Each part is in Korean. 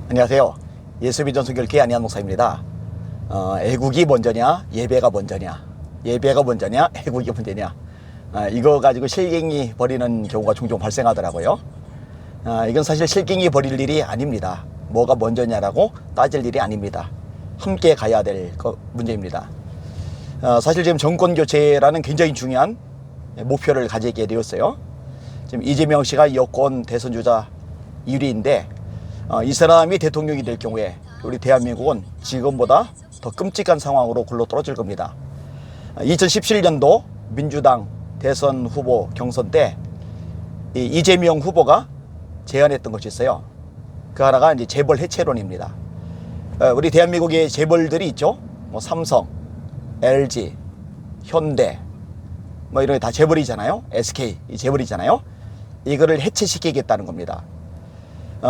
안녕하세요. 예수비전 선교회 안희한 목사입니다. 애국이 먼저냐 예배가 먼저냐, 예배가 먼저냐 애국이 먼저냐, 이거 가지고 실갱이 벌이는 경우가 종종 발생하더라고요. 이건 사실 실갱이 벌일 일이 아닙니다. 뭐가 먼저냐라고 따질 일이 아닙니다. 함께 가야 될 문제입니다. 사실 지금 정권교체라는 굉장히 중요한 목표를 가지게 되었어요. 지금 이재명 씨가 여권 대선주자 1위인데 이 사람이 대통령이 될 경우에 우리 대한민국은 지금보다 더 끔찍한 상황으로 굴러 떨어질 겁니다. 2017년도 민주당 대선 후보 경선 때 이재명 후보가 제안했던 것이 있어요. 그 하나가 이제 재벌 해체론입니다. 우리 대한민국에 재벌들이 있죠. 뭐 삼성, LG, 현대, 뭐 이런 게 다 재벌이잖아요. SK 이 재벌이잖아요. 이거를 해체시키겠다는 겁니다.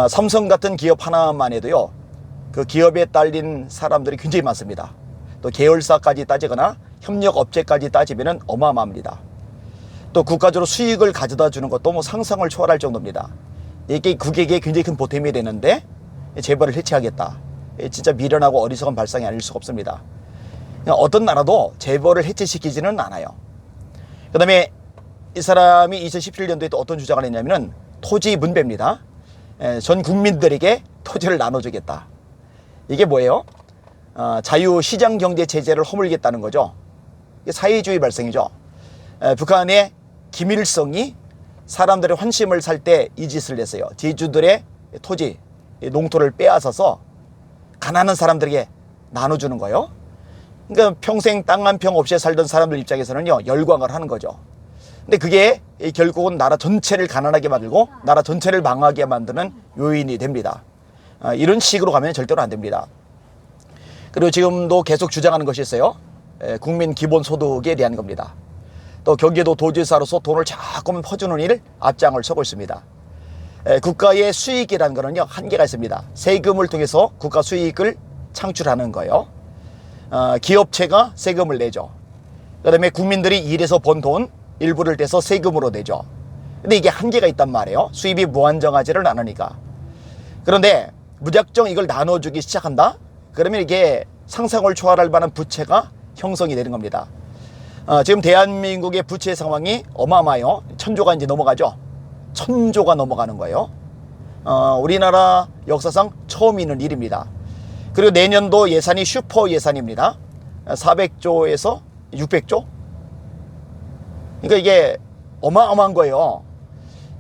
삼성 같은 기업 하나만 해도요, 그 기업에 딸린 사람들이 굉장히 많습니다. 또 계열사까지 따지거나 협력업체까지 따지면 어마어마합니다. 또 국가적으로 수익을 가져다 주는 것도 뭐 상상을 초월할 정도입니다. 이게 국익에 굉장히 큰 보탬이 되는데 재벌을 해체하겠다. 진짜 미련하고 어리석은 발상이 아닐 수가 없습니다. 어떤 나라도 재벌을 해체시키지는 않아요. 그 다음에 이 사람이 2017년도에 또 어떤 주장을 했냐면은 토지 분배입니다. 전 국민들에게 토지를 나눠주겠다. 이게 뭐예요? 자유시장 경제 체제를 허물겠다는 거죠. 이게 사회주의 발생이죠. 북한의 김일성이 사람들의 환심을 살 때 이 짓을 했어요. 제주들의 토지, 농토를 빼앗아서 가난한 사람들에게 나눠주는 거예요. 그러니까 평생 땅 한 평 없이 살던 사람들 입장에서는요, 열광을 하는 거죠. 근데 그게 결국은 나라 전체를 가난하게 만들고 나라 전체를 망하게 만드는 요인이 됩니다. 이런 식으로 가면 절대로 안 됩니다. 그리고 지금도 계속 주장하는 것이 있어요. 국민 기본소득에 대한 겁니다. 또 경기도 도지사로서 돈을 자꾸만 퍼주는 일 앞장을 서고 있습니다. 국가의 수익이라는 것은요, 한계가 있습니다. 세금을 통해서 국가 수익을 창출하는 거예요. 기업체가 세금을 내죠. 그 다음에 국민들이 일해서 번 돈 일부를 떼서 세금으로 내죠. 근데 이게 한계가 있단 말이에요. 수입이 무한정하지를 않으니까. 그런데 무작정 이걸 나눠주기 시작한다? 그러면 이게 상상을 초월할 만한 부채가 형성이 되는 겁니다. 지금 대한민국의 부채 상황이 어마어마해요. 1000조가 이제 넘어가죠. 1000조가 넘어가는 거예요. 우리나라 역사상 처음 있는 일입니다. 그리고 내년도 예산이 슈퍼 예산입니다. 400조에서 600조? 그러니까 이게 어마어마한 거예요.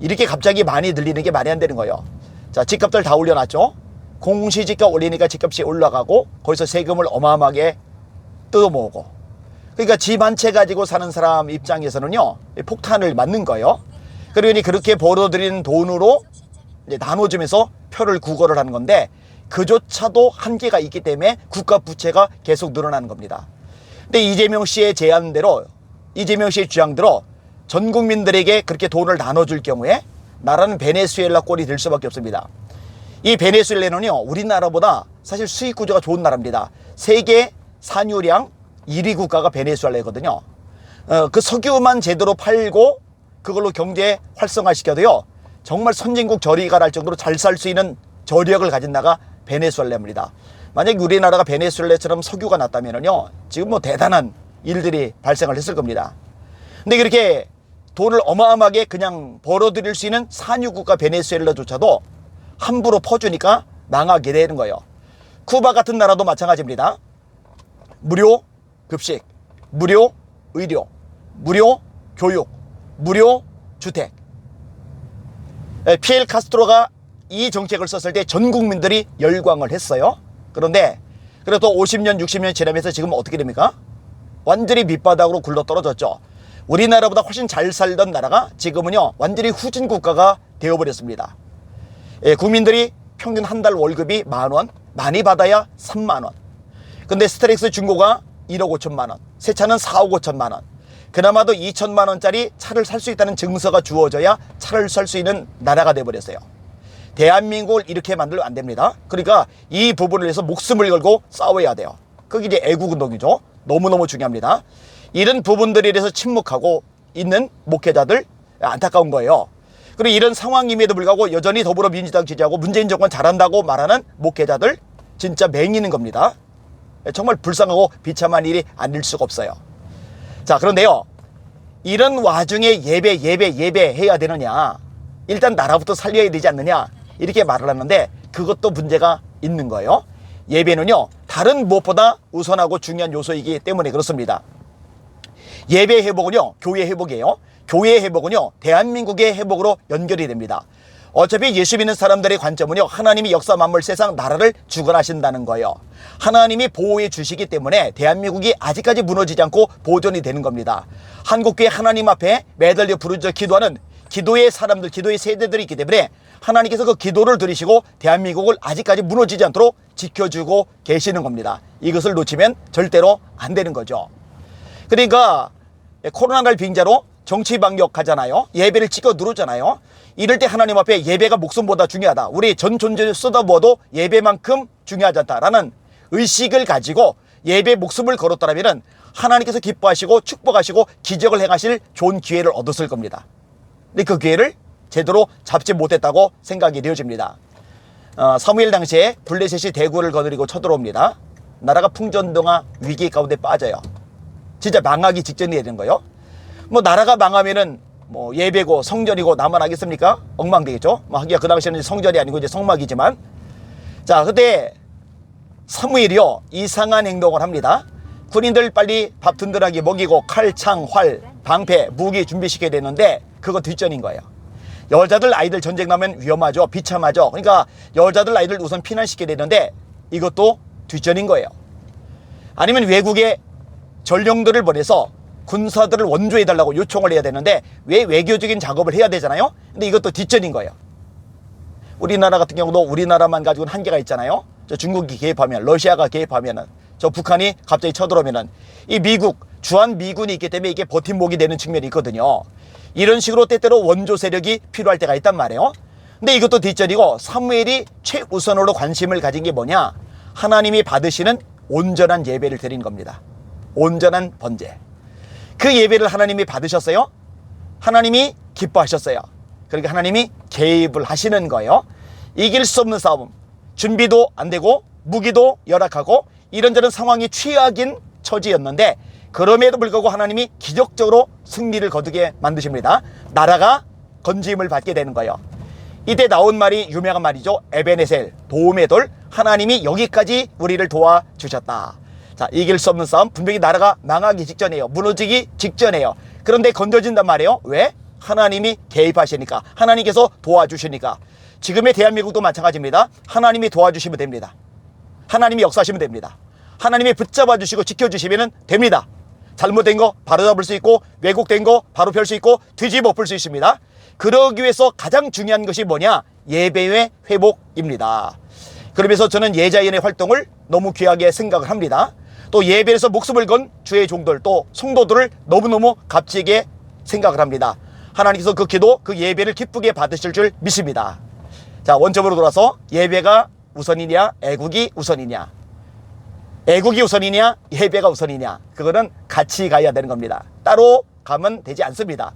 이렇게 갑자기 많이 들리는 게 말이 안 되는 거예요. 자, 집값들 다 올려놨죠. 공시지가 올리니까 집값이 올라가고 거기서 세금을 어마어마하게 뜯어모으고, 그러니까 집 한 채 가지고 사는 사람 입장에서는요, 폭탄을 맞는 거예요. 그러니 그렇게 벌어들인 돈으로 이제 나눠주면서 표를 구걸을 하는 건데, 그조차도 한계가 있기 때문에 국가 부채가 계속 늘어나는 겁니다. 근데 이재명 씨의 제안대로, 이재명 씨의 주장대로 전 국민들에게 그렇게 돈을 나눠줄 경우에 나라는 베네수엘라 꼴이 될 수밖에 없습니다. 이 베네수엘라는요, 우리나라보다 사실 수익 구조가 좋은 나라입니다. 세계 산유량 1위 국가가 베네수엘라거든요. 그 석유만 제대로 팔고 그걸로 경제 활성화시켜도요, 정말 선진국 저리가 날 정도로 잘 살 수 있는 저력을 가진 나라가 베네수엘라입니다. 만약 우리나라가 베네수엘라처럼 석유가 났다면요, 지금 뭐 대단한 일들이 발생을 했을 겁니다. 근데 그렇게 돈을 어마어마하게 그냥 벌어들일 수 있는 산유국가 베네수엘라조차도 함부로 퍼주니까 망하게 되는 거예요. 쿠바 같은 나라도 마찬가지입니다. 무료 급식, 무료 의료, 무료 교육, 무료 주택. 피엘 카스트로가 이 정책을 썼을 때 전 국민들이 열광을 했어요. 그런데 그래도 50년, 60년 지나면서 지금 어떻게 됩니까? 완전히 밑바닥으로 굴러 떨어졌죠. 우리나라보다 훨씬 잘 살던 나라가 지금은요, 완전히 후진 국가가 되어버렸습니다. 국민들이 평균 한 달 월급이 10,000원, 많이 받아야 30,000원. 근데 스트렉스 중고가 1억 5천만 원, 새 차는 4억 5천만 원. 그나마도 2천만 원짜리 차를 살 수 있다는 증서가 주어져야 차를 살 수 있는 나라가 되어버렸어요. 대한민국을 이렇게 만들면 안 됩니다. 그러니까 이 부분을 위해서 목숨을 걸고 싸워야 돼요. 그게 이제 애국운동이죠. 너무너무 중요합니다. 이런 부분들에 대해서 침묵하고 있는 목회자들 안타까운 거예요. 그리고 이런 상황임에도 불구하고 여전히 더불어민주당 지지하고 문재인 정권 잘한다고 말하는 목회자들 진짜 맹이는 겁니다. 정말 불쌍하고 비참한 일이 아닐 수가 없어요. 자, 그런데요, 이런 와중에 예배 해야 되느냐, 일단 나라부터 살려야 되지 않느냐, 이렇게 말을 하는데 그것도 문제가 있는 거예요. 예배는요, 다른 무엇보다 우선하고 중요한 요소이기 때문에 그렇습니다. 예배 회복은요, 교회 회복이에요. 교회 회복은요, 대한민국의 회복으로 연결이 됩니다. 어차피 예수 믿는 사람들의 관점은요, 하나님이 역사 만물 세상 나라를 주관하신다는 거예요. 하나님이 보호해 주시기 때문에 대한민국이 아직까지 무너지지 않고 보존이 되는 겁니다. 한국교회 하나님 앞에 매달려 부르짖어 기도하는 기도의 사람들, 기도의 세대들이 있기 때문에 하나님께서 그 기도를 들으시고 대한민국을 아직까지 무너지지 않도록 지켜주고 계시는 겁니다. 이것을 놓치면 절대로 안 되는 거죠. 그러니까 코로나를 빙자로 정치 방역하잖아요. 예배를 찍어 누르잖아요. 이럴 때 하나님 앞에 예배가 목숨보다 중요하다, 우리 전 존재를 쏟아부어도 예배만큼 중요하지 않다라는 의식을 가지고 예배 목숨을 걸었더라면 하나님께서 기뻐하시고 축복하시고 기적을 행하실 좋은 기회를 얻었을 겁니다. 근데 그 기회를 제대로 잡지 못했다고 생각이 되어집니다. 사무엘 당시에 블레셋이 대구를 거느리고 쳐들어옵니다. 나라가 풍전등화 위기 가운데 빠져요. 진짜 망하기 직전이 되는 거예요. 뭐 나라가 망하면은 뭐 예배고 성전이고 나만 하겠습니까? 엉망되겠죠. 뭐 하기야 그 당시에는 성전이 아니고 이제 성막이지만, 자, 그때 사무엘이요, 이상한 행동을 합니다. 군인들 빨리 밥 든든하게 먹이고 칼, 창, 활, 방패, 무기 준비시켜야 되는데 그거 뒷전인 거예요. 여자들 아이들 전쟁 나면 위험하죠. 비참하죠. 그러니까 여자들 아이들 우선 피난시켜야 되는데 이것도 뒷전인 거예요. 아니면 외국에 전령들을 보내서 군사들을 원조해달라고 요청을 해야 되는데 왜 외교적인 작업을 해야 되잖아요. 근데 이것도 뒷전인 거예요. 우리나라 같은 경우도 우리나라만 가지고는 한계가 있잖아요. 저 중국이 개입하면, 러시아가 개입하면은, 저 북한이 갑자기 쳐들어오면은 이 미국, 주한미군이 있기 때문에 이게 버팀목이 되는 측면이 있거든요. 이런 식으로 때때로 원조 세력이 필요할 때가 있단 말이에요. 근데 이것도 뒷전이고, 사무엘이 최우선으로 관심을 가진 게 뭐냐, 하나님이 받으시는 온전한 예배를 드린 겁니다. 온전한 번제. 그 예배를 하나님이 받으셨어요. 하나님이 기뻐하셨어요. 그러니까 하나님이 개입을 하시는 거예요. 이길 수 없는 싸움, 준비도 안 되고 무기도 열악하고 이런저런 상황이 최악인 처지였는데 그럼에도 불구하고 하나님이 기적적으로 승리를 거두게 만드십니다. 나라가 건짐을 받게 되는 거예요. 이때 나온 말이 유명한 말이죠. 에베네셀, 도움의 돌. 하나님이 여기까지 우리를 도와주셨다. 자, 이길 수 없는 싸움, 분명히 나라가 망하기 직전이에요. 무너지기 직전이에요. 그런데 건져진단 말이에요. 왜? 하나님이 개입하시니까, 하나님께서 도와주시니까. 지금의 대한민국도 마찬가지입니다. 하나님이 도와주시면 됩니다. 하나님이 역사하시면 됩니다. 하나님이 붙잡아 주시고 지켜주시면 됩니다. 잘못된 거 바로잡을 수 있고, 왜곡된 거 바로 펼 수 있고, 뒤집어 엎을 수 있습니다. 그러기 위해서 가장 중요한 것이 뭐냐? 예배의 회복입니다. 그러면서 저는 예자연의 활동을 너무 귀하게 생각을 합니다. 또 예배에서 목숨을 건 주의 종들, 또 성도들을 너무너무 값지게 생각을 합니다. 하나님께서 그 기도, 그 예배를 기쁘게 받으실 줄 믿습니다. 자, 원점으로 돌아서 예배가 우선이냐, 애국이 우선이냐, 애국이 우선이냐, 예배가 우선이냐, 그거는 같이 가야 되는 겁니다. 따로 가면 되지 않습니다.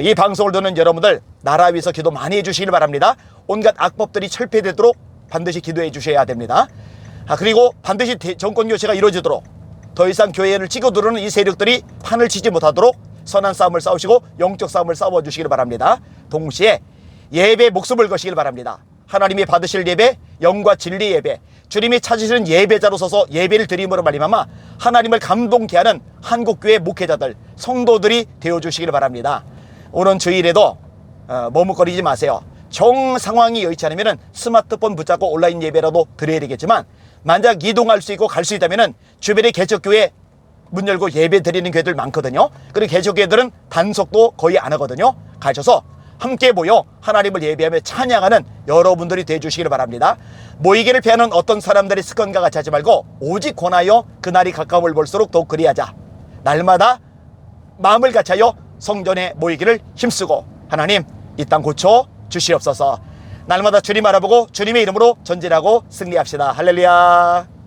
이 방송을 듣는 여러분들, 나라 위해서 기도 많이 해주시길 바랍니다. 온갖 악법들이 철폐되도록 반드시 기도해 주셔야 됩니다. 그리고 반드시 정권 교체가 이루어지도록, 더 이상 교회를 찍어 누르는 이 세력들이 판을 치지 못하도록 선한 싸움을 싸우시고 영적 싸움을 싸워 주시길 바랍니다. 동시에 예배 목숨을 거시길 바랍니다. 하나님이 받으실 예배, 영과 진리 예배, 주님이 찾으시는 예배자로 서서 예배를 드림으로 말미암아 하나님을 감동케 하는 한국교회 목회자들, 성도들이 되어주시길 바랍니다. 오는 주일에도 머뭇거리지 마세요. 정 상황이 여의치 않으면 스마트폰 붙잡고 온라인 예배라도 드려야 되겠지만, 만약 이동할 수 있고 갈 수 있다면 주변에 개척교회 문 열고 예배 드리는 교회들 많거든요. 그리고 개척교회들은 단속도 거의 안 하거든요. 가셔서 함께 모여 하나님을 예배하며 찬양하는 여러분들이 되어주시기를 바랍니다. 모이기를 피하는 어떤 사람들의 습관과 같이 하지 말고 오직 권하여 그날이 가까움을 볼수록 더욱 그리하자. 날마다 마음을 같이하여 성전에 모이기를 힘쓰고, 하나님 이 땅 고쳐 주시옵소서. 날마다 주님 알아보고 주님의 이름으로 전진하고 승리합시다. 할렐루야.